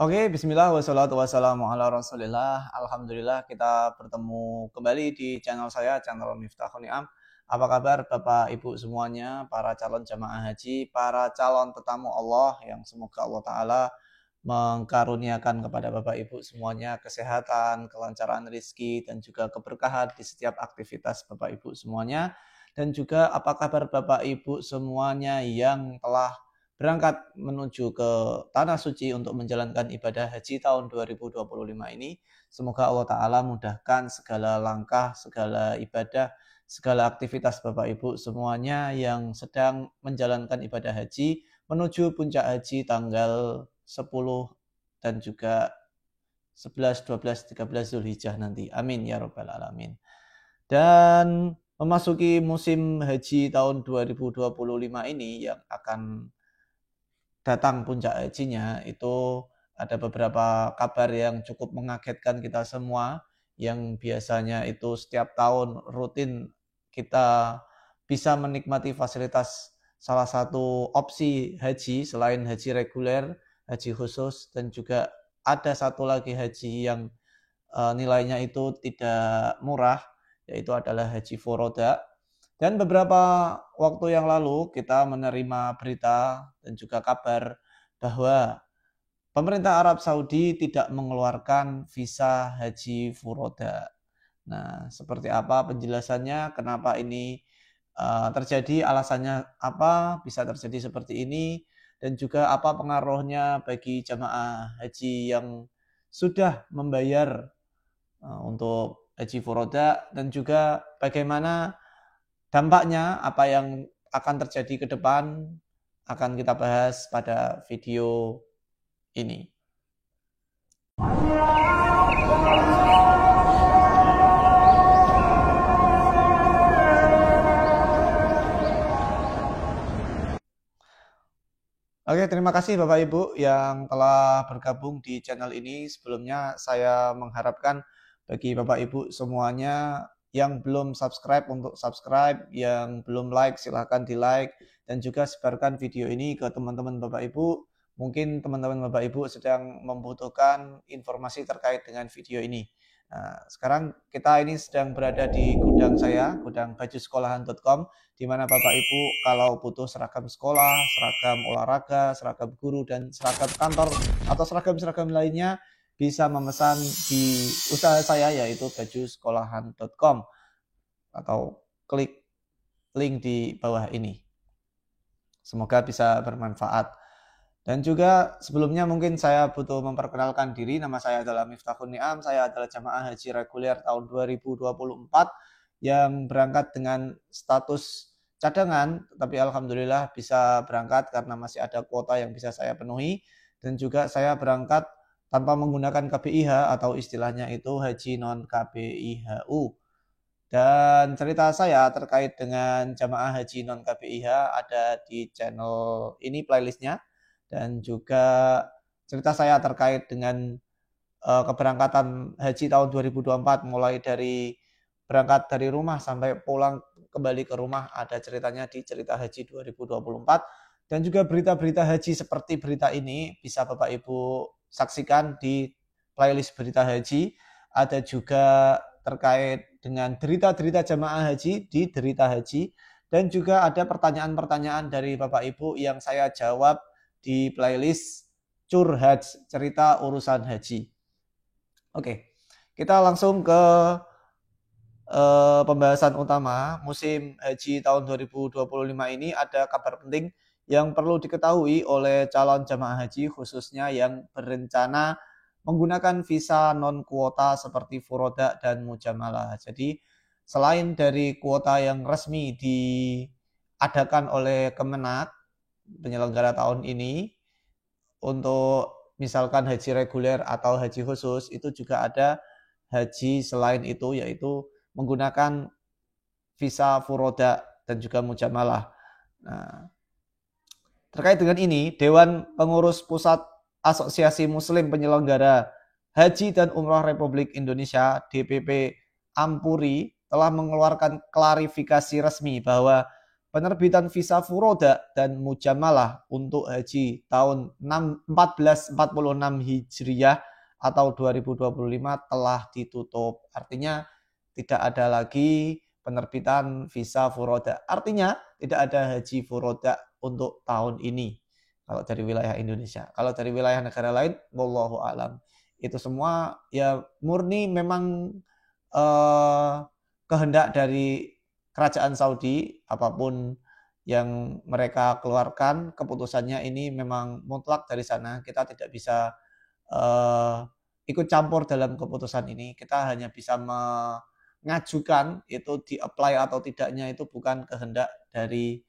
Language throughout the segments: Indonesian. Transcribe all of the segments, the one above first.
Oke, bismillah wassalatu wassalamu ala rasulillah. Alhamdulillah kita bertemu kembali di channel saya, channel Miftahul Ni'am. Apa kabar Bapak Ibu semuanya, para calon jamaah haji, para calon tetamu Allah yang semoga Allah Ta'ala mengkaruniakan kepada Bapak Ibu semuanya kesehatan, kelancaran rezeki, dan juga keberkahan di setiap aktivitas Bapak Ibu semuanya. Dan juga apa kabar Bapak Ibu semuanya yang telah berangkat menuju ke Tanah Suci untuk menjalankan ibadah haji tahun 2025 ini. Semoga Allah Ta'ala mudahkan segala langkah, segala ibadah, segala aktivitas Bapak Ibu semuanya yang sedang menjalankan ibadah haji menuju puncak haji tanggal 10 dan juga 11, 12, 13 Zulhijjah nanti. Amin ya Rabbal Alamin. Dan memasuki musim haji tahun 2025 ini yang akan datang puncak hajinya, itu ada beberapa kabar yang cukup mengagetkan kita semua, yang biasanya itu setiap tahun rutin kita bisa menikmati fasilitas salah satu opsi haji selain haji reguler, haji khusus, dan juga ada satu lagi haji yang nilainya itu tidak murah, yaitu adalah haji furoda. Dan beberapa waktu yang lalu kita menerima berita dan juga kabar bahwa pemerintah Arab Saudi tidak mengeluarkan visa haji furoda. Nah, seperti apa penjelasannya, kenapa ini terjadi, alasannya apa bisa terjadi seperti ini, dan juga apa pengaruhnya bagi jamaah haji yang sudah membayar untuk haji furoda, dan juga bagaimana dampaknya, apa yang akan terjadi ke depan, akan kita bahas pada video ini. Oke, terima kasih Bapak Ibu yang telah bergabung di channel ini. Sebelumnya saya mengharapkan bagi Bapak Ibu semuanya yang belum subscribe untuk subscribe, yang belum like silahkan di like, dan juga sebarkan video ini ke teman-teman Bapak Ibu. Mungkin teman-teman Bapak Ibu sedang membutuhkan informasi terkait dengan video ini. Nah, sekarang kita ini sedang berada di gudang saya, gudang bajusekolahan.com, di mana Bapak Ibu kalau butuh seragam sekolah, seragam olahraga, seragam guru, dan seragam kantor atau seragam-seragam lainnya bisa memesan di usaha saya, yaitu bajusekolahan.com, atau klik link di bawah ini. Semoga bisa bermanfaat. Dan juga sebelumnya mungkin saya butuh memperkenalkan diri. Nama saya adalah Miftahul Ni'am. Saya adalah jamaah haji reguler tahun 2024 yang berangkat dengan status cadangan, tapi alhamdulillah bisa berangkat karena masih ada kuota yang bisa saya penuhi. Dan juga saya berangkat tanpa menggunakan KBIH atau istilahnya itu haji non KBIHU. Dan cerita saya terkait dengan jamaah haji non KBIH ada di channel ini playlistnya. Dan juga cerita saya terkait dengan keberangkatan haji tahun 2024, mulai dari berangkat dari rumah sampai pulang kembali ke rumah, ada ceritanya di cerita haji 2024. Dan juga berita-berita haji seperti berita ini bisa Bapak Ibu saksikan di playlist berita haji. Ada juga terkait dengan derita-derita jamaah haji di derita haji. Dan juga ada pertanyaan-pertanyaan dari Bapak Ibu yang saya jawab di playlist curhat cerita urusan haji. Oke, kita langsung ke pembahasan utama. Musim haji tahun 2025 ini ada kabar penting yang perlu diketahui oleh calon jamaah haji, khususnya yang berencana menggunakan visa non kuota seperti furoda dan mujamalah. Jadi selain dari kuota yang resmi diadakan oleh Kemenak penyelenggara tahun ini, untuk misalkan haji reguler atau haji khusus, itu juga ada haji selain itu, yaitu menggunakan visa furoda dan juga mujamalah. Nah, terkait dengan ini, Dewan Pengurus Pusat Asosiasi Muslim Penyelenggara Haji dan Umrah Republik Indonesia (DPP Ampuri) telah mengeluarkan klarifikasi resmi bahwa penerbitan visa furoda dan mujamalah untuk haji tahun 1446 Hijriah atau 2025 telah ditutup. Artinya tidak ada lagi penerbitan visa furoda. Artinya tidak ada haji furoda untuk tahun ini kalau dari wilayah Indonesia. Kalau dari wilayah negara lain, wallahu alam. Itu semua ya murni memang kehendak dari kerajaan Saudi. Apapun yang mereka keluarkan, keputusannya ini memang mutlak dari sana. Kita tidak bisa ikut campur dalam keputusan ini. Kita hanya bisa mengajukan, itu di-apply atau tidaknya itu bukan kehendak dari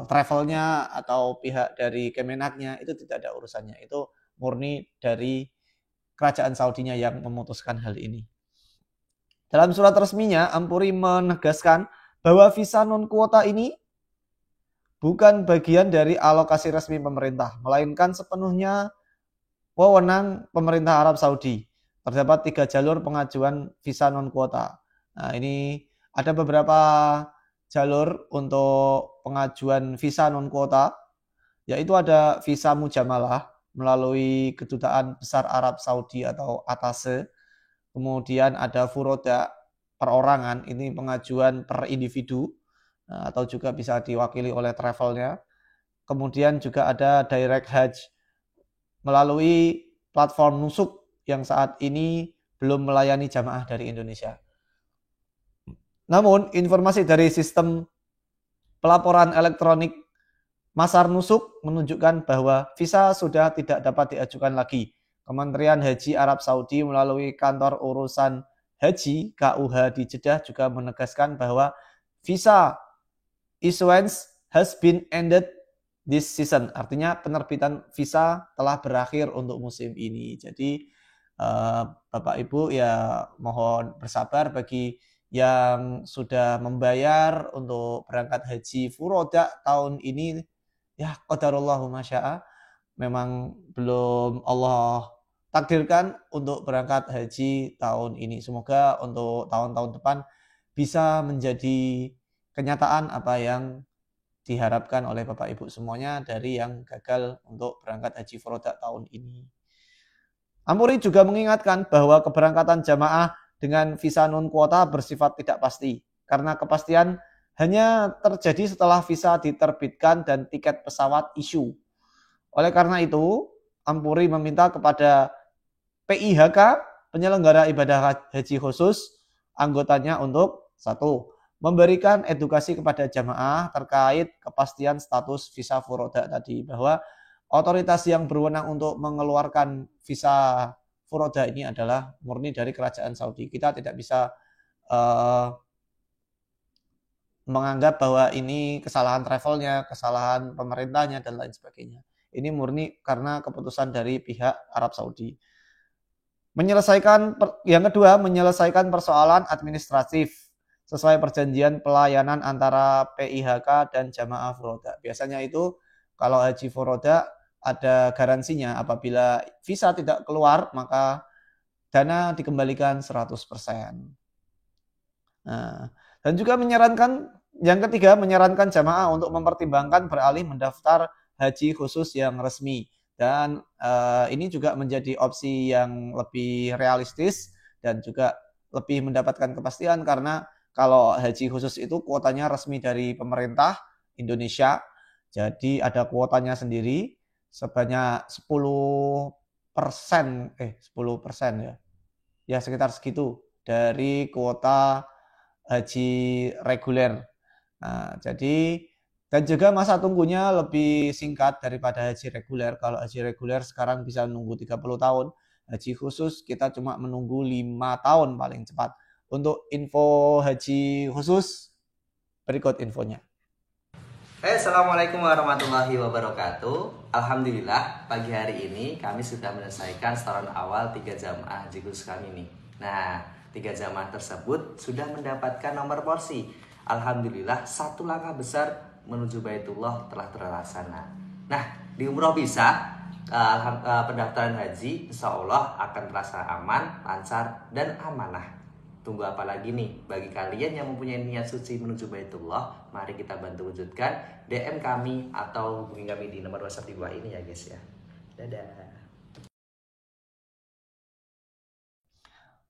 travelnya atau pihak dari Kemenagnya, itu tidak ada urusannya. Itu murni dari kerajaan Saudinya yang memutuskan hal ini. Dalam surat resminya, Ampuri menegaskan bahwa visa non-kuota ini bukan bagian dari alokasi resmi pemerintah, melainkan sepenuhnya wewenang pemerintah Arab Saudi. Terdapat 3 jalur pengajuan visa non-kuota. Nah, ini ada beberapa jalur untuk pengajuan visa non-kuota, yaitu ada visa mujamalah melalui Kedutaan Besar Arab Saudi atau ATASE. Kemudian ada furoda perorangan, ini pengajuan per individu atau juga bisa diwakili oleh travelnya. Kemudian juga ada direct hajj melalui platform nusuk yang saat ini belum melayani jamaah dari Indonesia. Namun informasi dari sistem pelaporan elektronik Masar Nusuk menunjukkan bahwa visa sudah tidak dapat diajukan lagi. Kementerian Haji Arab Saudi melalui kantor urusan haji KUH di Jeddah juga menegaskan bahwa visa issuance has been ended this season. Artinya penerbitan visa telah berakhir untuk musim ini. Jadi Bapak Ibu ya mohon bersabar bagi yang sudah membayar untuk berangkat haji furoda tahun ini. Ya qadarullahu masya'a, memang belum Allah takdirkan untuk berangkat haji tahun ini. Semoga untuk tahun-tahun depan bisa menjadi kenyataan apa yang diharapkan oleh Bapak Ibu semuanya dari yang gagal untuk berangkat haji furoda tahun ini. Ampuri juga mengingatkan bahwa keberangkatan jamaah dengan visa non-kuota bersifat tidak pasti, karena kepastian hanya terjadi setelah visa diterbitkan dan tiket pesawat isu. Oleh karena itu, Ampuri meminta kepada PIHK, penyelenggara ibadah haji khusus, anggotanya untuk 1. Memberikan edukasi kepada jamaah terkait kepastian status visa furoda tadi, bahwa otoritas yang berwenang untuk mengeluarkan visa furoda ini adalah murni dari kerajaan Saudi. Kita tidak bisa menganggap bahwa ini kesalahan travelnya, kesalahan pemerintahnya, dan lain sebagainya. Ini murni karena keputusan dari pihak Arab Saudi. Yang kedua, menyelesaikan persoalan administratif sesuai perjanjian pelayanan antara PIHK dan jamaah furoda. Biasanya itu kalau haji furoda ada garansinya, apabila visa tidak keluar maka dana dikembalikan 100%. Nah, dan juga yang ketiga menyarankan jamaah untuk mempertimbangkan beralih mendaftar haji khusus yang resmi. Dan ini juga menjadi opsi yang lebih realistis dan juga lebih mendapatkan kepastian, karena kalau haji khusus itu kuotanya resmi dari pemerintah Indonesia. Jadi ada kuotanya sendiri sebanyak 10% ya. Ya sekitar segitu dari kuota haji reguler. Nah, jadi dan juga masa tunggunya lebih singkat daripada haji reguler. Kalau haji reguler sekarang bisa menunggu 30 tahun. Haji khusus kita cuma menunggu 5 tahun paling cepat. Untuk info haji khusus, berikut infonya. Assalamualaikum warahmatullahi wabarakatuh. Alhamdulillah pagi hari ini kami sudah menyelesaikan setoran awal 3 jamaah haji khusus kami nih. Nah, 3 jamaah tersebut sudah mendapatkan nomor porsi. Alhamdulillah satu langkah besar menuju Baitullah telah terlaksana. Nah, di umroh bisa pendaftaran haji insya Allah akan terasa aman, lancar, dan amanah. Tunggu apa lagi nih? Bagi kalian yang mempunyai niat suci menuju Baitullah, mari kita bantu wujudkan. DM kami atau hubungi kami di nomor WhatsApp di bawah ini ya guys ya. Dadah.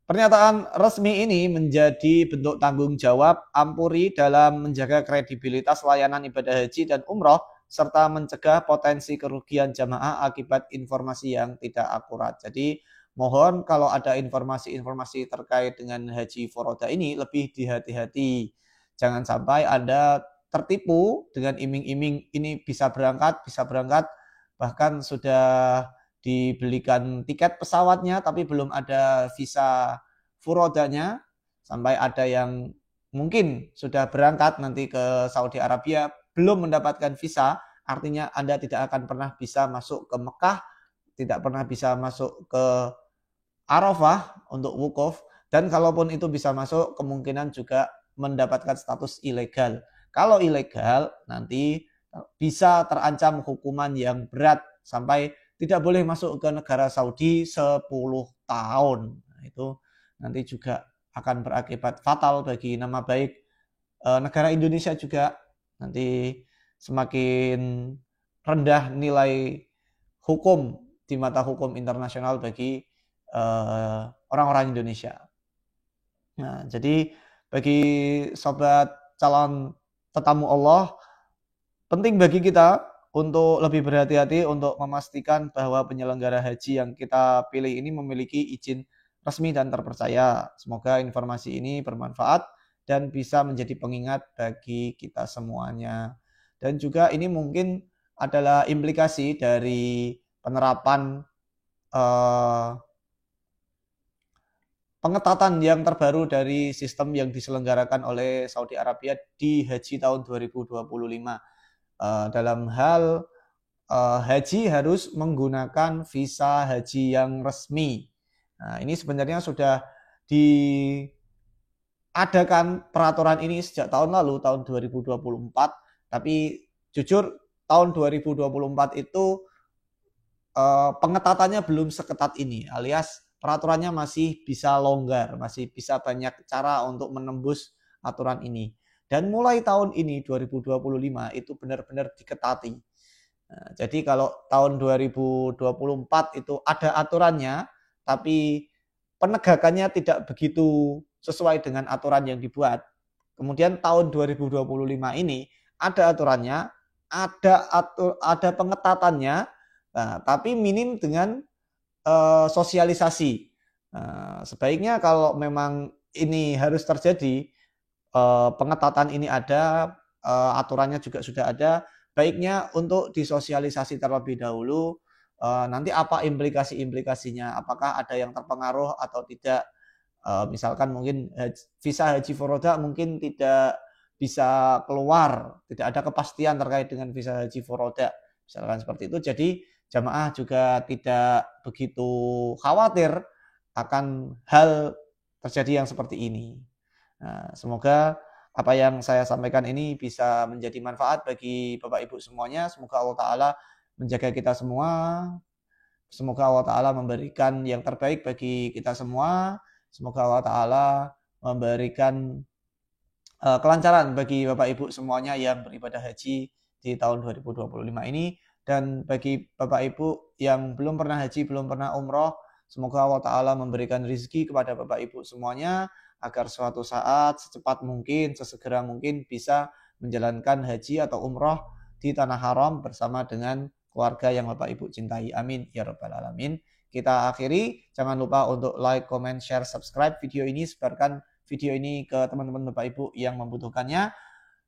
Pernyataan resmi ini menjadi bentuk tanggung jawab Ampuri dalam menjaga kredibilitas layanan ibadah haji dan umroh serta mencegah potensi kerugian jamaah akibat informasi yang tidak akurat. Jadi mohon kalau ada informasi-informasi terkait dengan haji Foroda ini lebih dihati-hati. Jangan sampai Anda tertipu dengan iming-iming ini bisa berangkat, bahkan sudah dibelikan tiket pesawatnya tapi belum ada visa furodanya, sampai ada yang mungkin sudah berangkat nanti ke Saudi Arabia belum mendapatkan visa, artinya Anda tidak akan pernah bisa masuk ke Mekah, tidak pernah bisa masuk ke Arafah untuk wukuf, dan kalaupun itu bisa masuk kemungkinan juga mendapatkan status ilegal. Kalau ilegal nanti bisa terancam hukuman yang berat sampai tidak boleh masuk ke negara Saudi 10 tahun. Nah, itu nanti juga akan berakibat fatal bagi nama baik negara Indonesia juga. Nanti semakin rendah nilai hukum di mata hukum internasional bagi orang-orang Indonesia. Nah, jadi bagi sobat calon tetamu Allah, penting bagi kita untuk lebih berhati-hati untuk memastikan bahwa penyelenggara haji yang kita pilih ini memiliki izin resmi dan terpercaya. Semoga informasi ini bermanfaat dan bisa menjadi pengingat bagi kita semuanya. Dan juga ini mungkin adalah implikasi dari penerapan pengetatan yang terbaru dari sistem yang diselenggarakan oleh Saudi Arabia di haji tahun 2025. Dalam hal haji harus menggunakan visa haji yang resmi. Nah, ini sebenarnya sudah diadakan peraturan ini sejak tahun lalu, tahun 2024. Tapi jujur tahun 2024 itu pengetatannya belum seketat ini, alias peraturannya masih bisa longgar, masih bisa banyak cara untuk menembus aturan ini. Dan mulai tahun ini 2025 itu benar-benar diketati. Nah, jadi kalau tahun 2024 itu ada aturannya, tapi penegakannya tidak begitu sesuai dengan aturan yang dibuat. Kemudian tahun 2025 ini ada aturannya, ada pengetatannya, nah, tapi minim dengan sosialisasi. Sebaiknya kalau memang ini harus terjadi, pengetatan ini ada, aturannya juga sudah ada, baiknya untuk disosialisasi terlebih dahulu, nanti apa implikasi-implikasinya, apakah ada yang terpengaruh atau tidak. Misalkan mungkin visa haji Foroda mungkin tidak bisa keluar, tidak ada kepastian terkait dengan visa haji Foroda, misalkan seperti itu. Jadi jamaah juga tidak begitu khawatir akan hal terjadi yang seperti ini. Nah, semoga apa yang saya sampaikan ini bisa menjadi manfaat bagi Bapak Ibu semuanya. Semoga Allah Ta'ala menjaga kita semua. Semoga Allah Ta'ala memberikan yang terbaik bagi kita semua. Semoga Allah Ta'ala memberikan kelancaran bagi Bapak Ibu semuanya yang beribadah haji di tahun 2025 ini. Dan bagi Bapak Ibu yang belum pernah haji, belum pernah umroh, semoga Allah Ta'ala memberikan rezeki kepada Bapak Ibu semuanya, agar suatu saat secepat mungkin, sesegera mungkin bisa menjalankan haji atau umroh di Tanah Haram bersama dengan keluarga yang Bapak Ibu cintai. Amin ya Rabbal Alamin. Kita akhiri, jangan lupa untuk like, comment, share, subscribe video ini, sebarkan video ini ke teman-teman Bapak Ibu yang membutuhkannya.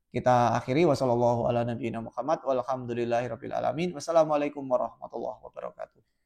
Kita akhiri, wassalamualaikum warahmatullahi wabarakatuh.